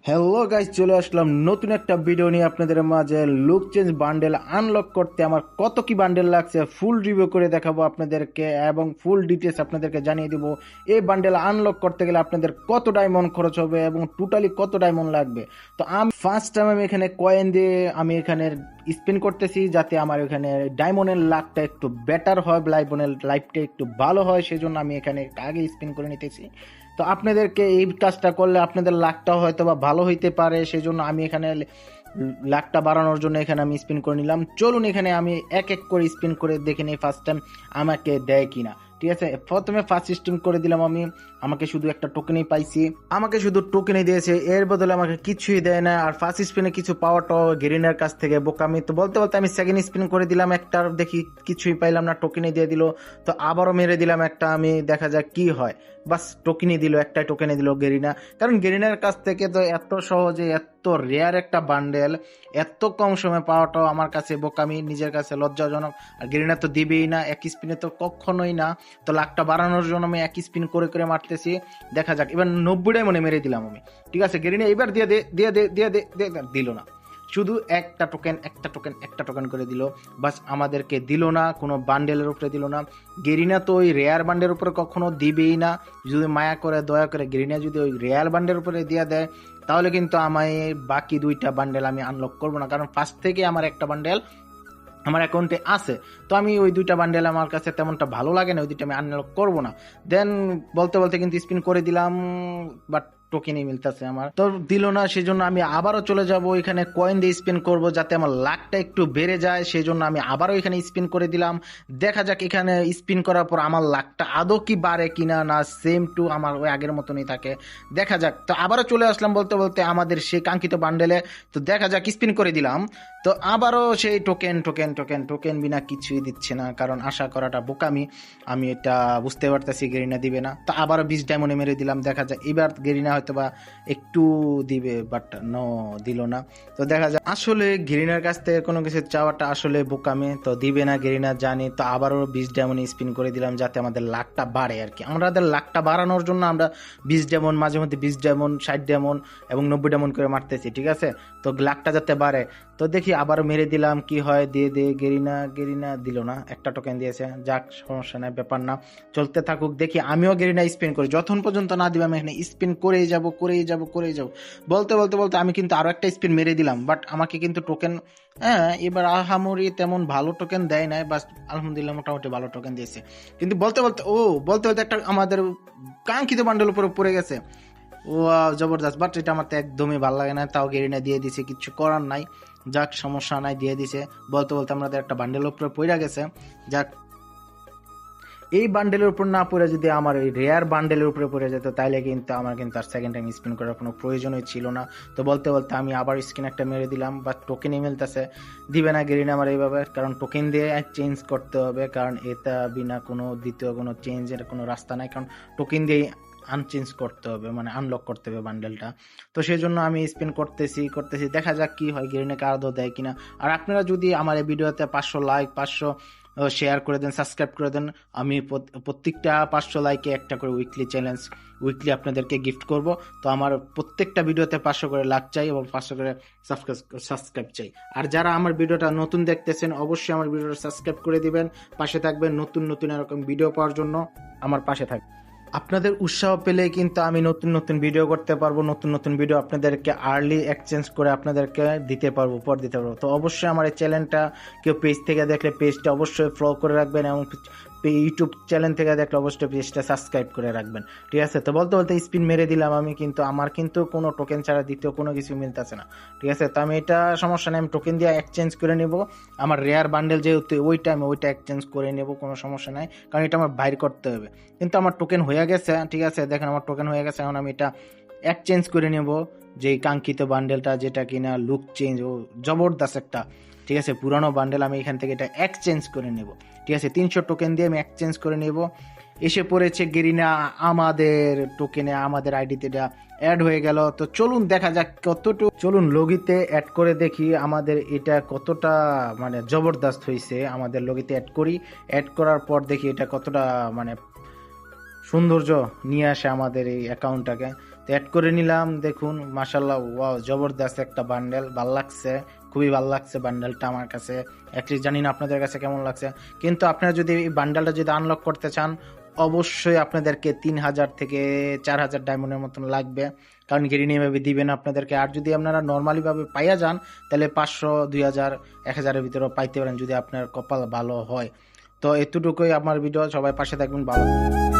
Hello guys, চলে আসলাম নতুন একটা ভিডিও নিয়ে আপনাদের মাঝে। লুক চেঞ্জ বান্ডেল আনলক করতে আমার কত কি বান্ডেল লাগছে ফুল রিভিউ করে দেখাবো আপনাদেরকে এবং ফুল ডিটেলস আপনাদেরকে জানিয়ে দিব। এই বান্ডেল আনলক করতে গেলে আপনাদের কত ডায়মন্ড খরচ হবে এবং টোটালি কত ডায়মন্ড লাগবে। তো আমি ফার্স্ট টাইম আমি এখানে কয়েন দিয়ে আমি এখানে স্পিন করতেছি, যাতে আমার এখানে ডায়মন্ডের লাকটা একটু বেটার হয়, ডায়মন্ডের লাইফটা একটু ভালো হয়, সেজন্য আমি এখানে আগে স্পিন করে নিতেছি। তো আপনাদেরকে এই কাজটা করলে আপনাদের লাকটা হয়তো বা ভালো হইতে পারে, সেজন্য আমি এখানে লাকটা বাড়ানোর জন্য এখানে আমি স্পিন করে নিলাম। চলুন এখানে আমি এক এক করে স্পিন করে দেখে নিই ফার্স্ট টাইম আমাকে দেয় কিনা। ঠিক আছে, প্রথমে ফার্স্ট স্পিন করে দিলাম আমি, আমাকে শুধু একটা টোকেনই পাইছি, আমাকে শুধু টোকেনই দিয়েছে, এর বদলে আমাকে কিছুই দেয় না। আর ফার্স্ট স্পিনে কিছু পাওয়াটাও গেরিনার কাছ থেকে বোকামি। তো বলতে বলতে আমি সেকেন্ড স্পিন করে দিলাম একটা, দেখি কিছুই পাইলাম না, টোকেনই দিয়ে দিল। তো আবারও মেরে দিলাম একটা আমি, দেখা যাক কি হয়। বাস টোকেনই দিল, একটাই টোকেনই দিল গেরিনা। কারণ গেরিনার কাছ থেকে তো এত সহজে এত রেয়ার একটা বান্ডেল এত কম সময় পাওয়াটাও আমার কাছে বোকামি, নিজের কাছে লজ্জাজনক। আর গেরিনা তো দিবেই না, এক স্পিনে তো কখনোই না। তো লাকটা বাড়ানোর জন্য আমি এক স্পিন করে করে মারতেছি, দেখা যাক। এবার 90টাই মনে মেরে দিলাম আমি। ঠিক আছে, গেরিনা এবার দিয়ে দে দিয়ে দে দিয়ে দে দিল না, শুধু একটা টোকেন একটা টোকেন একটা টোকেন করে দিল। বাস আমাদেরকে দিল না, কোনো বান্ডেলের উপরে দিল না। গেরিনা তো ওই রেয়ার বান্ডের উপরে কখনো দিবেই না। যদি মায়া করে দয়া করে গেরিনা যদি ওই রেয়ার বান্ডের উপরে দিয়ে দেয়, তাহলে কিন্তু আমায় বাকি দুইটা বান্ডেল আমি আনলক করবো না। কারণ ফার্স্ট থেকে আমার একটা বান্ডেল আমার অ্যাকাউন্টে আছে, তো আমি ওই দুইটা বান্ডেল আমার কাছে তেমনটা ভালো লাগে না, ওই দুইটা আমি আনলক করবো না। দেন বলতে বলতে কিন্তু স্পিন করে দিলাম, বাট টোকেনই মিলতেছে আমার, তো দিল না। সেজন্য আমি আবারও চলে যাব এখানে কয়েন দিয়ে স্পিন করব, যাতে আমার লাকটা একটু বেড়ে যায়। সেজন্য আমি আবারও এখানে স্পিন করে দিলাম, দেখা যাক এখানে স্পিন করার পর আমার লাকটা আদৌ কি বাড়ে কিনা, না সেম টু আমার ওই আগের মতনই থাকে, দেখা যাক। তো আবারও চলে আসলাম বলতে বলতে আমাদের সেই কাঙ্ক্ষিত বান্ডেলে। তো দেখা যাক, স্পিন করে দিলাম, তো আবারও সেই টোকেন টোকেন টোকেন টোকেন বিনা কিছুই দিচ্ছে না। কারণ আশা করাটা বোকামি, আমি এটা বুঝতে পারতেছি গেরিনা দিবে না। তো আবারও 20 ডায়মন্ডে মেরে দিলাম, দেখা যায় এবার গেরিনা হয়তো বা একটু দিবে, বাট নো, দিল না। তো দেখা যায় আসলে গেরিনার কাছ থেকে কোনো কিছু চাওয়াটা আসলে বোকামি, তো দিবে না গেরিনা জানি। তো আবারও 20 ডায়মন্ড স্পিন করে দিলাম, যাতে আমাদের লাকটা বাড়ে আর কি। আমাদের লাকটা বাড়ানোর জন্য আমরা 20 ডায়মন্ড, মাঝে মধ্যে 20 ডায়মন্ড, 60 ডায়মন্ড এবং 90 ডায়মন্ড করে মারতেছি, ঠিক আছে। তো লাকটা যাতে বাড়ে, তো দেখি আবার মেরে দিলাম কি হয়। দিয়ে দে গেরিনা, গেরিনা দিল না, একটা টোকেন দিয়েছে, যাক সমস্যা নাই, ব্যাপার না, চলতে থাকুক। দেখি আমিও গেরিনা স্পিন করি, যতক্ষণ পর্যন্ত না দিবে আমি এখানে স্পিন করেই যাব করেই যাব করেই যাব। বলতে বলতে বলতে আমি কিন্তু আরো একটা স্পিন মেরে দিলাম, বাট আমাকে কিন্তু টোকেন, হ্যাঁ এবার আহামরি তেমন ভালো টোকেন দেয় নাই, বাস আলহামদুলিল্লাহ মোটামুটি ভালো টোকেন দিয়েছে। কিন্তু বলতে বলতে বলতে বলতে একটা আমাদের কাঙ্ক্ষিত বান্ডেল উপরে পড়ে গেছে। ও জবরদস্ত, বাট এটা আমার তো একদমই ভালো লাগে না। তাও গেরিনা দিয়ে দিছে, কিছু করার নাই, যাক সমস্যা নাই, দিয়ে দিছে। বলতে বলতে আমাদের একটা বান্ডেলের উপরে পড়ে গেছে, যাক। এই বান্ডেলের উপর না পড়ে যদি আমার ওই রেয়ার বান্ডেলের উপরে পড়ে যেত, তাইলে কিন্তু আমার কিন্তু আর সেকেন্ড টাইম স্পিন করার কোনো প্রয়োজনই ছিল না। তো বলতে বলতে আমি আবার স্ক্রিন একটা মেরে দিলাম, বা টোকেনই মিলতেছে, দিবে না গেরিনা আমার এইভাবে। কারণ টোকেন দিয়ে চেঞ্জ করতে হবে, কারণ এটা বিনা কোনো দ্বিতীয় কোনো চেঞ্জের কোনো রাস্তা নাই। কারণ টোকেন দিয়ে আনচেঞ্জ করতে হবে, মানে আনলক করতে হবে বান্ডেলটা। তো সেই জন্য আমি স্পিন করতেছি করতেছি, দেখা যাক কি হয়, গেরিনাকে আদৌ দেয় কিনা। আর আপনারা যদি আমার এই ভিডিওতে 500 লাইক, 500 শেয়ার করে দেন, সাবস্ক্রাইব করে দেন, আমি প্রত্যেকটা 500 লাইকে একটা করে উইকলি চ্যালেঞ্জ, উইকলি আপনাদেরকে গিফট করব। তো আমার প্রত্যেকটা ভিডিওতে 500 করে লাইক চাই এবং 500 করে সাবস্ক্রাইব চাই। আর যারা আমার ভিডিওটা নতুন দেখতেছেন, অবশ্যই আমার ভিডিওটা সাবস্ক্রাইব করে দিবেন, পাশে থাকবেন, নতুন নতুন এরকম ভিডিও পাওয়ার জন্য আমার পাশে থাকবেন। আপনাদের উৎসাহ পেলে কিন্তু আমি নতুন নতুন ভিডিও করতে পারবো, নতুন নতুন ভিডিও আপনাদেরকে আর্লি এক্সচেঞ্জ করে আপনাদেরকে দিতে পারবো, উপর দিতে পারবো। তো অবশ্যই আমার এই চ্যানেলটা কেউ পেজ থেকে দেখলে পেজটা অবশ্যই ফলো করে রাখবেন, এবং ইউটিউব চ্যানেল থেকে দেখলে অবশ্যই পেজটা সাবস্ক্রাইব করে রাখবেন, ঠিক আছে। তো বলতে বলতে স্পিন মেরে দিলাম আমি, কিন্তু আমার কিন্তু কোনো টোকেন ছাড়া দ্বিতীয় কোনো কিছু মিলতেছে না, ঠিক আছে। তো আমি এটা সমস্যা নেই, আমি টোকেন দিয়ে এক্সচেঞ্জ করে নেব। আমার রেয়ার বান্ডেল যেহেতু ওই টাইমে ওইটা এক্সচেঞ্জ করে নেব, কোনো সমস্যা নাই, কারণ এটা আমার বাইর করতে হবে। কিন্তু আমার টোকেন হয়ে গেছে, ঠিক আছে, দেখেন আমার টোকেন হয়ে গেছে। এখন আমি এটা এক্সচেঞ্জ করে নেব, যে কাঙ্ক্ষিত বান্ডেলটা, যেটা কিনা লুক চেঞ্জ, ও জবরদস্ত একটা, ঠিক আছে, পুরানো বান্ডেল। আমি এখান থেকে এটা এক্সচেঞ্জ করে নেব, ঠিক আছে, 300 টোকেন দিয়ে আমি এক্সচেঞ্জ করে নেব। এসে পড়েছে গেরিনা আমাদের টোকেনে, আমাদের আইডিতে এটা অ্যাড হয়ে গেল। তো চলুন দেখা যাক কতটুকু, চলুন লগিতে অ্যাড করে দেখি আমাদের এটা কতটা মানে জবরদস্ত হয়েছে। আমাদের লগিতে অ্যাড করি, অ্যাড করার পর দেখি এটা কতটা মানে সৌন্দর্য নিয়ে আসে আমাদের এই অ্যাকাউন্টটাকে। তো অ্যাড করে নিলাম। দেখুন মাশাল্লাহ, ওয়াও জবরদস্ত একটা বান্ডেল, ভাল লাগছে, খুবই ভালো লাগছে বান্ডেলটা আমার কাছে। অ্যাটলিস্ট জানি না আপনাদের কাছে কেমন লাগছে, কিন্তু আপনারা যদি এই বান্ডেলটা যদি আনলক করতে চান অবশ্যই আপনাদেরকে 3000 থেকে 4000 ডায়মন্ডের মতন লাগবে, কারণ গেরিনি এভাবে দিবেন আপনাদেরকে। আর যদি আপনারা নর্মালি ভাবে পাইয়া যান তাহলে 500, 2000, 1000-এর ভিতরেও পাইতে পারেন যদি আপনার কপাল ভালো হয়। তো এতটুকুই আমার ভিডিও, সবাই পাশে থাকবেন, ভালো থাকবেন।